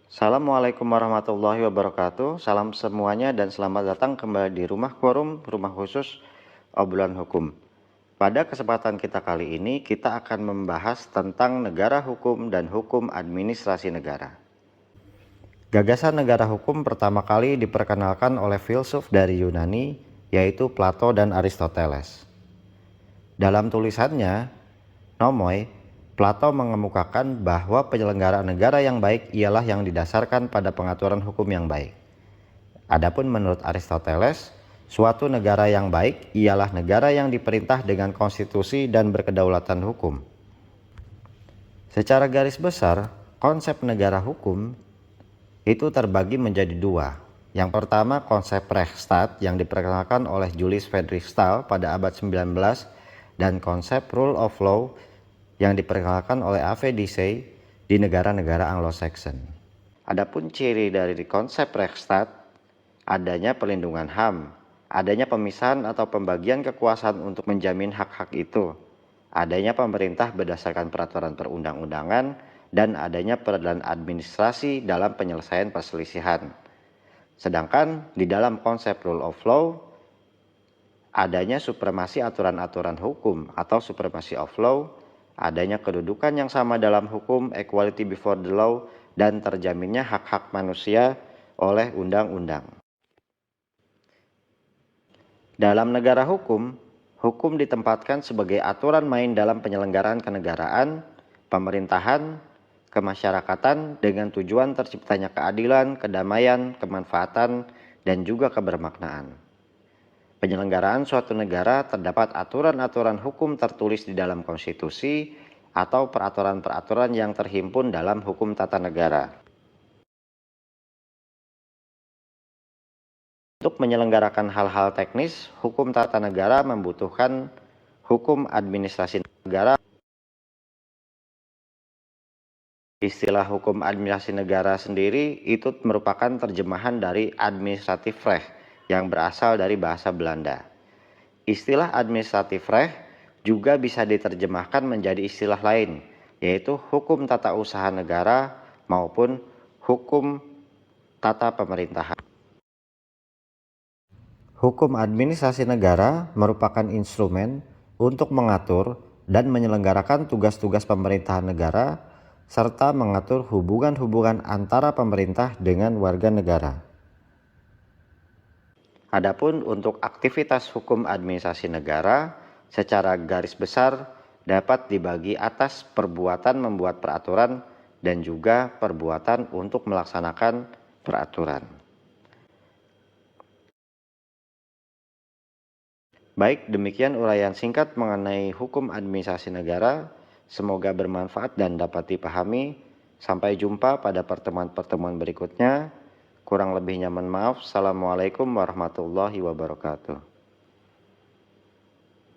Assalamualaikum warahmatullahi wabarakatuh. Salam semuanya dan selamat datang kembali di Rumah Quorum, rumah khusus obrolan hukum. Pada kesempatan kita kali ini, kita akan membahas tentang negara hukum dan hukum administrasi negara. Gagasan negara hukum pertama kali diperkenalkan oleh filsuf dari Yunani, yaitu Plato dan Aristoteles. Dalam tulisannya, Nomoi, Plato mengemukakan bahwa penyelenggaraan negara yang baik ialah yang didasarkan pada pengaturan hukum yang baik. Adapun menurut Aristoteles, suatu negara yang baik ialah negara yang diperintah dengan konstitusi dan berkedaulatan hukum. Secara garis besar, konsep negara hukum itu terbagi menjadi dua. Yang pertama, konsep Rechtsstaat yang diperkenalkan oleh Julius Friedrich Stahl pada abad 19 dan konsep Rule of Law yang diperkenalkan oleh A.V. Dicey di negara-negara Anglo-Saxon. Adapun ciri dari konsep Rechtsstaat, adanya perlindungan HAM, adanya pemisahan atau pembagian kekuasaan untuk menjamin hak-hak itu, adanya pemerintah berdasarkan peraturan perundang-undangan, dan adanya peradilan administrasi dalam penyelesaian perselisihan. Sedangkan di dalam konsep Rule of Law, adanya supremasi aturan-aturan hukum atau supremacy of law, adanya kedudukan yang sama dalam hukum, equality before the law, dan terjaminnya hak-hak manusia oleh undang-undang. Dalam negara hukum, hukum ditempatkan sebagai aturan main dalam penyelenggaraan kenegaraan, pemerintahan, kemasyarakatan dengan tujuan terciptanya keadilan, kedamaian, kemanfaatan, dan juga kebermaknaan. Penyelenggaraan suatu negara terdapat aturan-aturan hukum tertulis di dalam konstitusi atau peraturan-peraturan yang terhimpun dalam hukum tata negara. Untuk menyelenggarakan hal-hal teknis, hukum tata negara membutuhkan hukum administrasi negara. Istilah hukum administrasi negara sendiri itu merupakan terjemahan dari administratif recht yang berasal dari bahasa Belanda. Istilah administratif recht juga bisa diterjemahkan menjadi istilah lain, yaitu hukum tata usaha negara maupun hukum tata pemerintahan. Hukum administrasi negara merupakan instrumen untuk mengatur dan menyelenggarakan tugas-tugas pemerintahan negara serta mengatur hubungan-hubungan antara pemerintah dengan warga negara. Adapun untuk aktivitas hukum administrasi negara secara garis besar dapat dibagi atas perbuatan membuat peraturan dan juga perbuatan untuk melaksanakan peraturan. Baik, demikian uraian singkat mengenai hukum administrasi negara. Semoga bermanfaat dan dapat dipahami. Sampai jumpa pada pertemuan-pertemuan berikutnya. Kurang lebihnya mohon maaf. Assalamualaikum warahmatullahi wabarakatuh.